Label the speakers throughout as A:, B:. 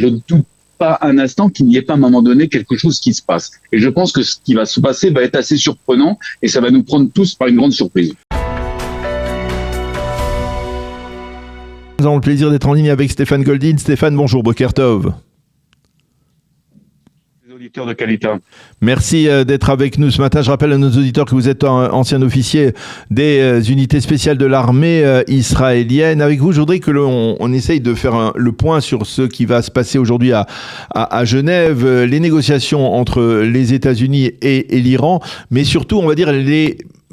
A: Je ne doute pas un instant qu'il n'y ait pas à un moment donné quelque chose qui se passe. Et je pense que ce qui va se passer va être assez surprenant et ça va nous prendre tous par une grande surprise.
B: Nous avons le plaisir d'être en ligne avec Stéphane Goldin. Stéphane, bonjour, Boker Tov.
A: Les auditeurs de Kalita.
B: Merci d'être avec nous ce matin. Je rappelle à nos auditeurs que vous êtes ancien officier des unités spéciales de l'armée israélienne. Avec vous, je voudrais que on essaye de faire le point sur ce qui va se passer aujourd'hui à Genève, les négociations entre les États-Unis et l'Iran, mais surtout, on va dire,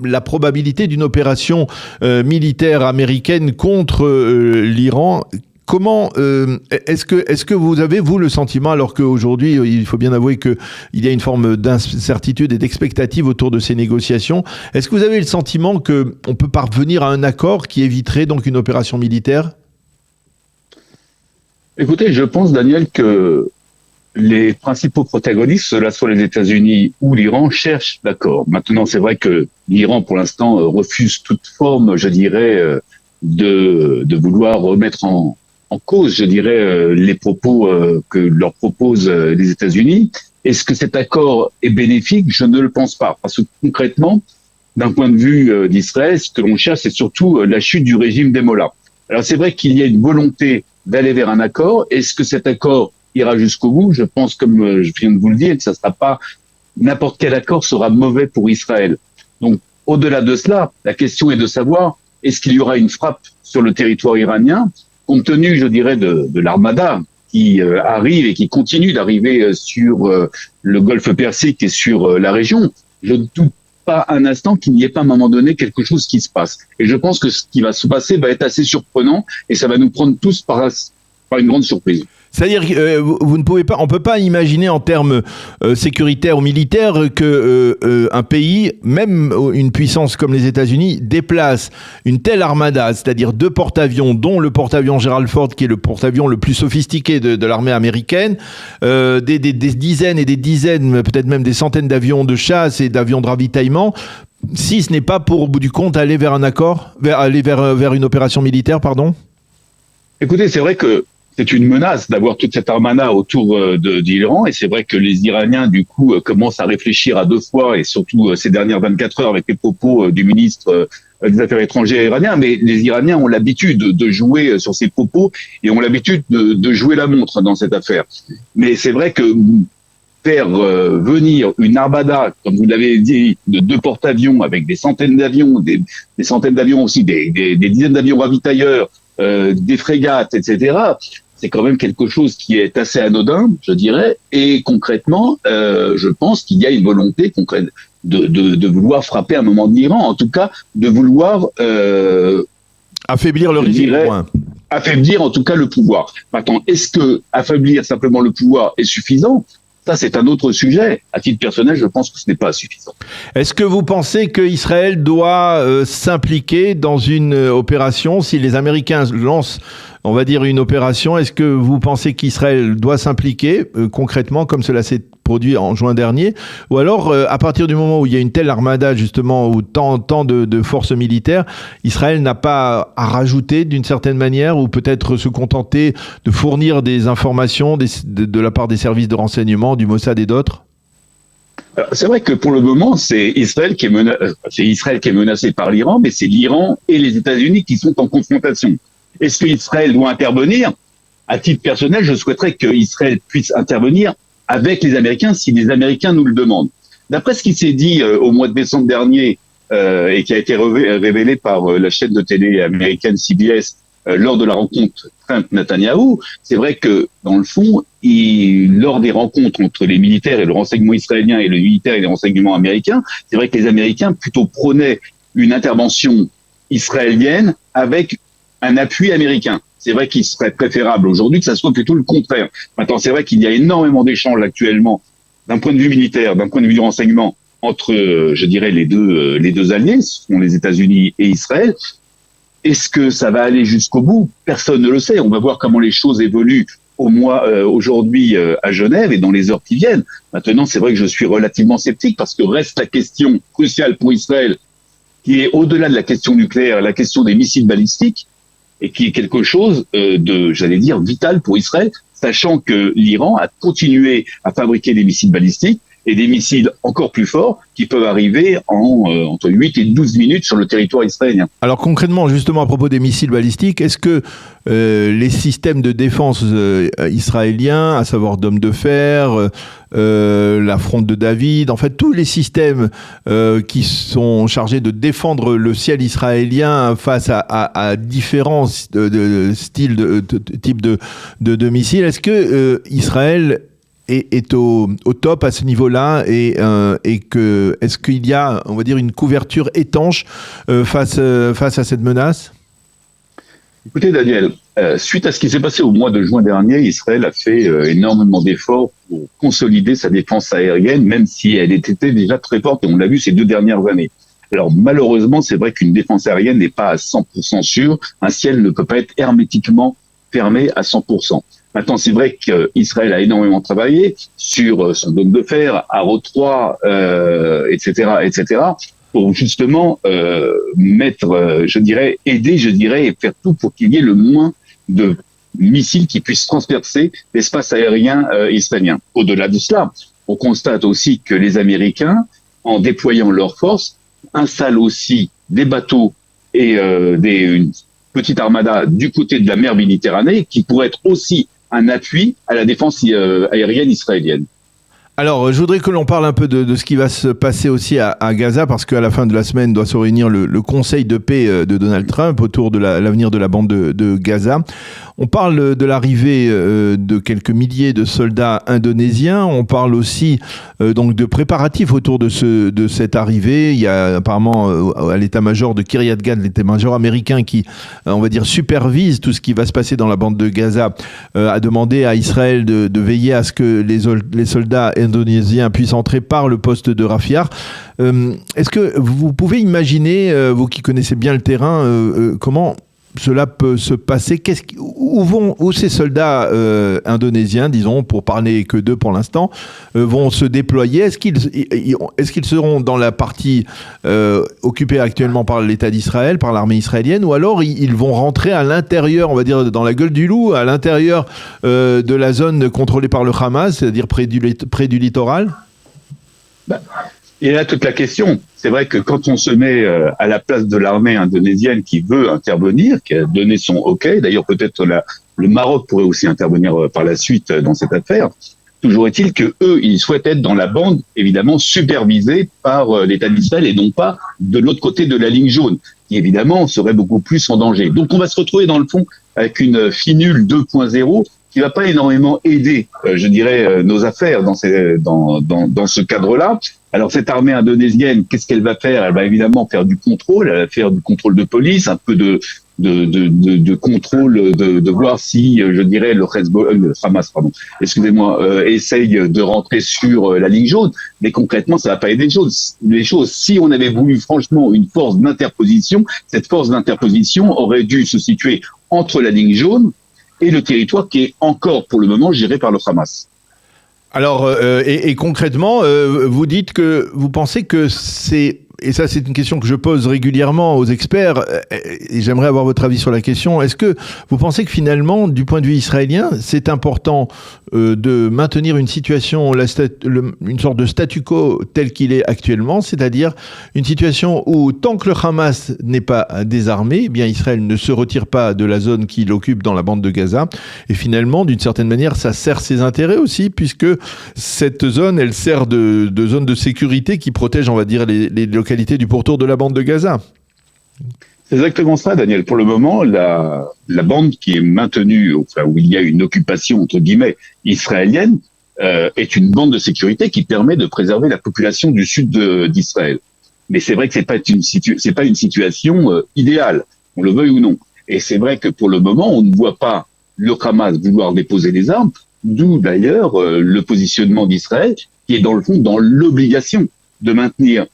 B: la probabilité d'une opération militaire américaine contre l'Iran. Comment est-ce que vous avez, vous, le sentiment, alors qu'aujourd'hui, il faut bien avouer qu'il y a une forme d'incertitude et d'expectative autour de ces négociations, est-ce que vous avez le sentiment qu'on peut parvenir à un accord qui éviterait donc une opération militaire ?
A: Écoutez, je pense, Daniel, que les principaux protagonistes, cela soit les États-Unis ou l'Iran, cherchent l'accord. Maintenant, c'est vrai que l'Iran, pour l'instant, refuse toute forme, je dirais, de vouloir remettre en cause, je dirais, les propos que leur proposent les États-Unis. Est-ce que cet accord est bénéfique ? Je ne le pense pas. Parce que concrètement, d'un point de vue d'Israël, ce que l'on cherche, c'est surtout la chute du régime des Mollahs. Alors c'est vrai qu'il y a une volonté d'aller vers un accord. Est-ce que cet accord ira jusqu'au bout ? Je pense, comme je viens de vous le dire, que ça sera pas n'importe quel accord sera mauvais pour Israël. Donc, au-delà de cela, la question est de savoir est-ce qu'il y aura une frappe sur le territoire iranien, compte tenu, je dirais, de l'armada qui arrive et qui continue d'arriver sur le golfe Persique et sur la région. Je ne doute pas un instant qu'il n'y ait pas à un moment donné quelque chose qui se passe. Et je pense que ce qui va se passer va être assez surprenant et ça va nous prendre tous par une grande surprise.
B: C'est-à-dire on peut pas imaginer en termes sécuritaires ou militaires que un pays, même une puissance comme les États-Unis, déplace une telle armada, c'est-à-dire 2 porte-avions, dont le porte-avions Gerald Ford, qui est le porte-avions le plus sophistiqué de l'armée américaine, des dizaines et des dizaines, peut-être même des centaines d'avions de chasse et d'avions de ravitaillement. Si ce n'est pas pour, au bout du compte, aller vers un accord, aller vers une opération militaire, pardon.
A: Écoutez, c'est vrai que c'est une menace d'avoir toute cette armada autour d'Iran et c'est vrai que les Iraniens, du coup, commencent à réfléchir à 2 fois et surtout ces dernières 24 heures avec les propos du ministre des Affaires étrangères iranien. Mais les Iraniens ont l'habitude de jouer sur ces propos et ont l'habitude de jouer la montre dans cette affaire. Mais c'est vrai que faire venir une armada, comme vous l'avez dit, de 2 porte-avions avec des centaines d'avions, des centaines d'avions aussi, des dizaines d'avions ravitailleurs, des frégates, etc., c'est quand même quelque chose qui est assez anodin, je dirais, et concrètement, je pense qu'il y a une volonté concrète de vouloir frapper un moment de l'Iran, en tout cas de vouloir
B: affaiblir le régime.
A: Affaiblir en tout cas le pouvoir. Maintenant, est-ce que affaiblir simplement le pouvoir est suffisant ? Ça, c'est un autre sujet. À titre personnel, je pense que ce n'est pas suffisant.
B: Est-ce que vous pensez qu'Israël doit s'impliquer dans une opération ? Si les Américains lancent, on va dire, une opération, est-ce que vous pensez qu'Israël doit s'impliquer concrètement, comme cela s'est produit en juin dernier ? Ou alors, à partir du moment où il y a une telle armada, justement, ou tant de forces militaires, Israël n'a pas à rajouter d'une certaine manière, ou peut-être se contenter de fournir des informations de la part des services de renseignement, du Mossad et d'autres ?
A: C'est vrai que pour le moment, c'est Israël qui est menacé par l'Iran, mais c'est l'Iran et les États-Unis qui sont en confrontation. Est-ce qu'Israël doit intervenir ? À titre personnel, je souhaiterais qu'Israël puisse intervenir avec les Américains si les Américains nous le demandent. D'après ce qui s'est dit au mois de décembre dernier et qui a été révélé par la chaîne de télé américaine CBS lors de la rencontre Trump-Netanyahou, c'est vrai que dans le fond, lors des rencontres entre les militaires et le renseignement israélien et le militaire et les renseignements américains, c'est vrai que les Américains plutôt prônaient une intervention israélienne avec un appui américain. C'est vrai qu'il serait préférable aujourd'hui que ça soit plutôt le contraire. Maintenant, c'est vrai qu'il y a énormément d'échanges actuellement, d'un point de vue militaire, d'un point de vue du renseignement, entre, je dirais, les deux alliés, ce sont les États-Unis et Israël. Est-ce que ça va aller jusqu'au bout ? Personne ne le sait. On va voir comment les choses évoluent aujourd'hui à Genève et dans les heures qui viennent. Maintenant, c'est vrai que je suis relativement sceptique parce que reste la question cruciale pour Israël, qui est au-delà de la question nucléaire, la question des missiles balistiques, et qui est quelque chose j'allais dire, vital pour Israël, sachant que l'Iran a continué à fabriquer des missiles balistiques et des missiles encore plus forts qui peuvent arriver entre 8 et 12 minutes sur le territoire israélien.
B: Alors concrètement, justement à propos des missiles balistiques, est-ce que les systèmes de défense israéliens, à savoir Dôme de fer, la Fronde de David, en fait tous les systèmes qui sont chargés de défendre le ciel israélien face à différents styles types de missiles, est-ce que Israël est au top à ce niveau-là et que est-ce qu'il y a, on va dire, une couverture étanche face à cette menace?
A: Écoutez Daniel, suite à ce qui s'est passé au mois de juin dernier, Israël a fait énormément d'efforts pour consolider sa défense aérienne, même si elle était déjà très forte, et on l'a vu ces 2 dernières années. Alors malheureusement, c'est vrai qu'une défense aérienne n'est pas à 100% sûre, un ciel ne peut pas être hermétiquement fermé à 100%. Maintenant, c'est vrai qu'Israël a énormément travaillé sur son dôme de fer, Arrow 3, etc., pour justement aider, et faire tout pour qu'il y ait le moins de missiles qui puissent transpercer l'espace aérien israélien. Au-delà de cela, on constate aussi que les Américains, en déployant leurs forces, installent aussi des bateaux et une petite armada du côté de la mer Méditerranée qui pourrait être aussi un appui à la défense aérienne israélienne.
B: Alors, je voudrais que l'on parle un peu de ce qui va se passer aussi à Gaza, parce qu'à la fin de la semaine doit se réunir le Conseil de paix de Donald Trump autour de l'avenir de la bande de Gaza. On parle de l'arrivée de quelques milliers de soldats indonésiens. On parle aussi donc de préparatifs autour de cette arrivée. Il y a apparemment à l'état-major de Kiryat Gat, l'état-major américain qui, on va dire, supervise tout ce qui va se passer dans la bande de Gaza, a demandé à Israël de veiller à ce que les soldats indonésiens puissent entrer par le poste de Rafah. Est-ce que vous pouvez imaginer, vous qui connaissez bien le terrain, comment cela peut se passer? Où ces soldats indonésiens, disons, pour parler que d'eux pour l'instant, vont se déployer? Est-ce qu'ils seront dans la partie occupée actuellement par l'État d'Israël, par l'armée israélienne, ou alors ils vont rentrer à l'intérieur, on va dire dans la gueule du loup, à l'intérieur de la zone contrôlée par le Hamas, c'est-à-dire près du littoral?
A: Et là, toute la question, c'est vrai que quand on se met à la place de l'armée indonésienne qui veut intervenir, qui a donné son OK, d'ailleurs peut-être le Maroc pourrait aussi intervenir par la suite dans cette affaire, toujours est-il que eux, ils souhaitent être dans la bande, évidemment, supervisée par l'État d'Israël et non pas de l'autre côté de la ligne jaune, qui évidemment serait beaucoup plus en danger. Donc on va se retrouver dans le fond avec une finule 2.0 qui va pas énormément aider, nos affaires dans ce cadre-là. Alors cette armée indonésienne, qu'est-ce qu'elle va faire? Elle va évidemment faire du contrôle, elle va faire du contrôle de police, un peu de contrôle, de voir si, le Hamas, essaye de rentrer sur la ligne jaune. Mais concrètement, ça va pas aider les choses. Si on avait voulu franchement une force d'interposition, cette force d'interposition aurait dû se situer entre la ligne jaune et le territoire qui est encore, pour le moment, géré par le Hamas.
B: Alors, et concrètement, vous dites que vous pensez que c'est, et ça c'est une question que je pose régulièrement aux experts, et j'aimerais avoir votre avis sur la question, est-ce que vous pensez que finalement, du point de vue israélien, c'est important de maintenir une situation, une sorte de statu quo tel qu'il est actuellement, c'est-à-dire une situation où tant que le Hamas n'est pas désarmé, eh bien Israël ne se retire pas de la zone qu'il occupe dans la bande de Gaza, et finalement, d'une certaine manière, ça sert ses intérêts aussi, puisque cette zone, elle sert de zone de sécurité qui protège, on va dire, les localités du pourtour de la bande de Gaza.
A: C'est exactement ça, Daniel. Pour le moment, la bande qui est maintenue, enfin, où il y a une occupation, entre guillemets, israélienne, est une bande de sécurité qui permet de préserver la population du sud d'Israël. Mais c'est vrai que c'est pas une situation idéale, on le veuille ou non. Et c'est vrai que pour le moment, on ne voit pas le Hamas vouloir déposer les armes, d'où d'ailleurs le positionnement d'Israël, qui est dans le fond dans l'obligation de maintenir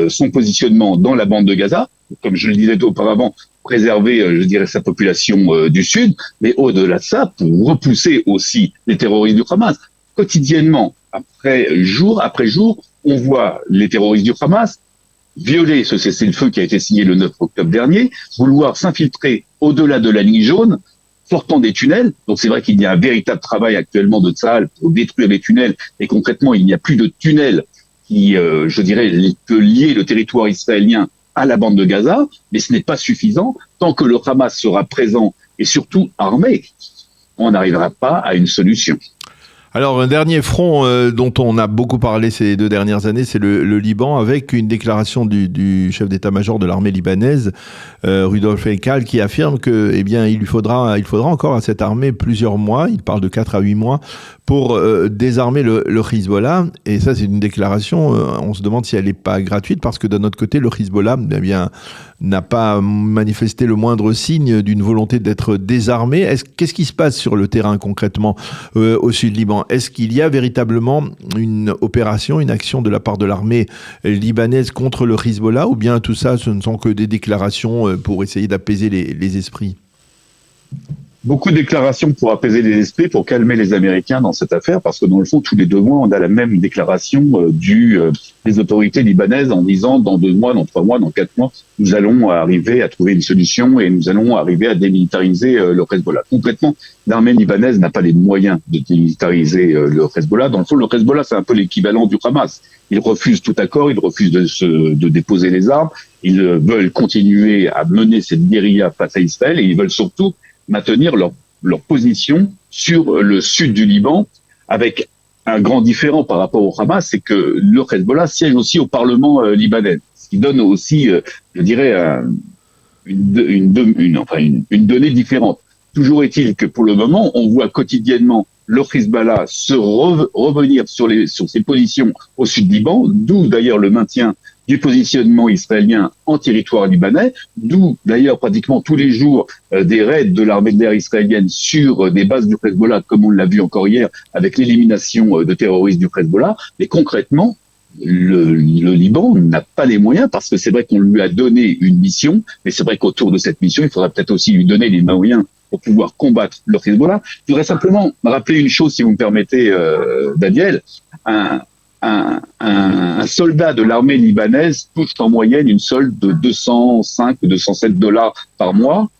A: son positionnement dans la bande de Gaza, comme je le disais auparavant, préserver, sa population du Sud, mais au-delà de ça, pour repousser aussi les terroristes du Hamas. Quotidiennement, jour après jour, on voit les terroristes du Hamas violer ce cessez-le-feu qui a été signé le 9 octobre dernier, vouloir s'infiltrer au-delà de la ligne jaune sortant des tunnels. Donc c'est vrai qu'il y a un véritable travail actuellement de Tsahal pour détruire les tunnels. Et concrètement, il n'y a plus de tunnels qui, je dirais, peut lier le territoire israélien à la bande de Gaza. Mais ce n'est pas suffisant. Tant que le Hamas sera présent et surtout armé, on n'arrivera pas à une solution.
B: Alors, un dernier front dont on a beaucoup parlé ces 2 dernières années, c'est le Liban, avec une déclaration du chef d'état-major de l'armée libanaise, Rudolf Ekal, qui affirme que, eh bien, il faudra encore à cette armée plusieurs mois, il parle de 4 à 8 mois, pour désarmer le Hezbollah. Et ça, c'est une déclaration, on se demande si elle n'est pas gratuite, parce que d'un autre côté, le Hezbollah, eh bien, n'a pas manifesté le moindre signe d'une volonté d'être désarmé. Qu'est-ce qui se passe sur le terrain concrètement au sud Liban? Est-ce qu'il y a véritablement une opération, une action de la part de l'armée libanaise contre le Hezbollah, ou bien tout ça, ce ne sont que des déclarations pour essayer d'apaiser les esprits?
A: Beaucoup de déclarations pour apaiser les esprits, pour calmer les Américains dans cette affaire, parce que dans le fond, tous les 2 mois, on a la même déclaration des autorités libanaises en disant dans 2 mois, dans 3 mois, dans 4 mois, nous allons arriver à trouver une solution et nous allons arriver à démilitariser le Hezbollah. Concrètement, l'armée libanaise n'a pas les moyens de démilitariser le Hezbollah. Dans le fond, le Hezbollah, c'est un peu l'équivalent du Hamas. Ils refusent tout accord, ils refusent de déposer les armes, ils veulent continuer à mener cette guérilla face à Israël et ils veulent surtout maintenir leur position sur le sud du Liban, avec un grand différent par rapport au Hamas, c'est que le Hezbollah siège aussi au Parlement libanais, ce qui donne aussi, je dirais, une donnée différente. Toujours est-il que pour le moment, on voit quotidiennement le Hezbollah revenir sur ses positions au sud Liban, d'où d'ailleurs le maintien du positionnement israélien en territoire libanais, d'où d'ailleurs pratiquement tous les jours des raids de l'armée de l'air israélienne sur des bases du Hezbollah, comme on l'a vu encore hier avec l'élimination de terroristes du Hezbollah. Mais concrètement, le Liban n'a pas les moyens, parce que c'est vrai qu'on lui a donné une mission, mais c'est vrai qu'autour de cette mission, il faudra peut-être aussi lui donner les moyens pour pouvoir combattre le Hezbollah. Je voudrais simplement rappeler une chose, si vous me permettez, Daniel. Un soldat de l'armée libanaise touche en moyenne une solde de 205 ou 207 dollars par mois.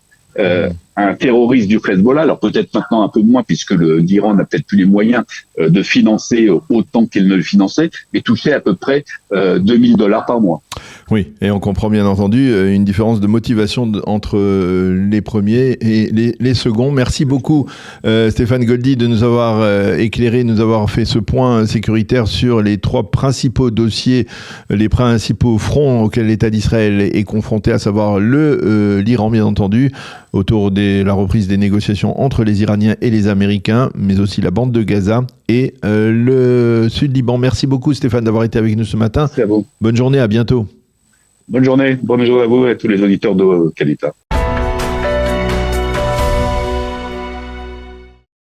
A: Un terroriste du Hezbollah, alors peut-être maintenant un peu moins, puisque l'Iran n'a peut-être plus les moyens de financer autant qu'il ne le finançait, mais touchait à peu près 2000 dollars par mois.
B: Oui, et on comprend bien entendu une différence de motivation entre les premiers et les seconds. Merci beaucoup Stéphane Goldy de nous avoir éclairé, de nous avoir fait ce point sécuritaire sur les 3 principaux dossiers, les principaux fronts auxquels l'État d'Israël est confronté, à savoir l'Iran bien entendu, autour de la reprise des négociations entre les Iraniens et les Américains, mais aussi la bande de Gaza et le Sud-Liban. Merci beaucoup Stéphane d'avoir été avec nous ce matin.
A: Merci à vous.
B: Bonne journée, à bientôt.
A: Bonne journée à vous et à tous les auditeurs de Kalita.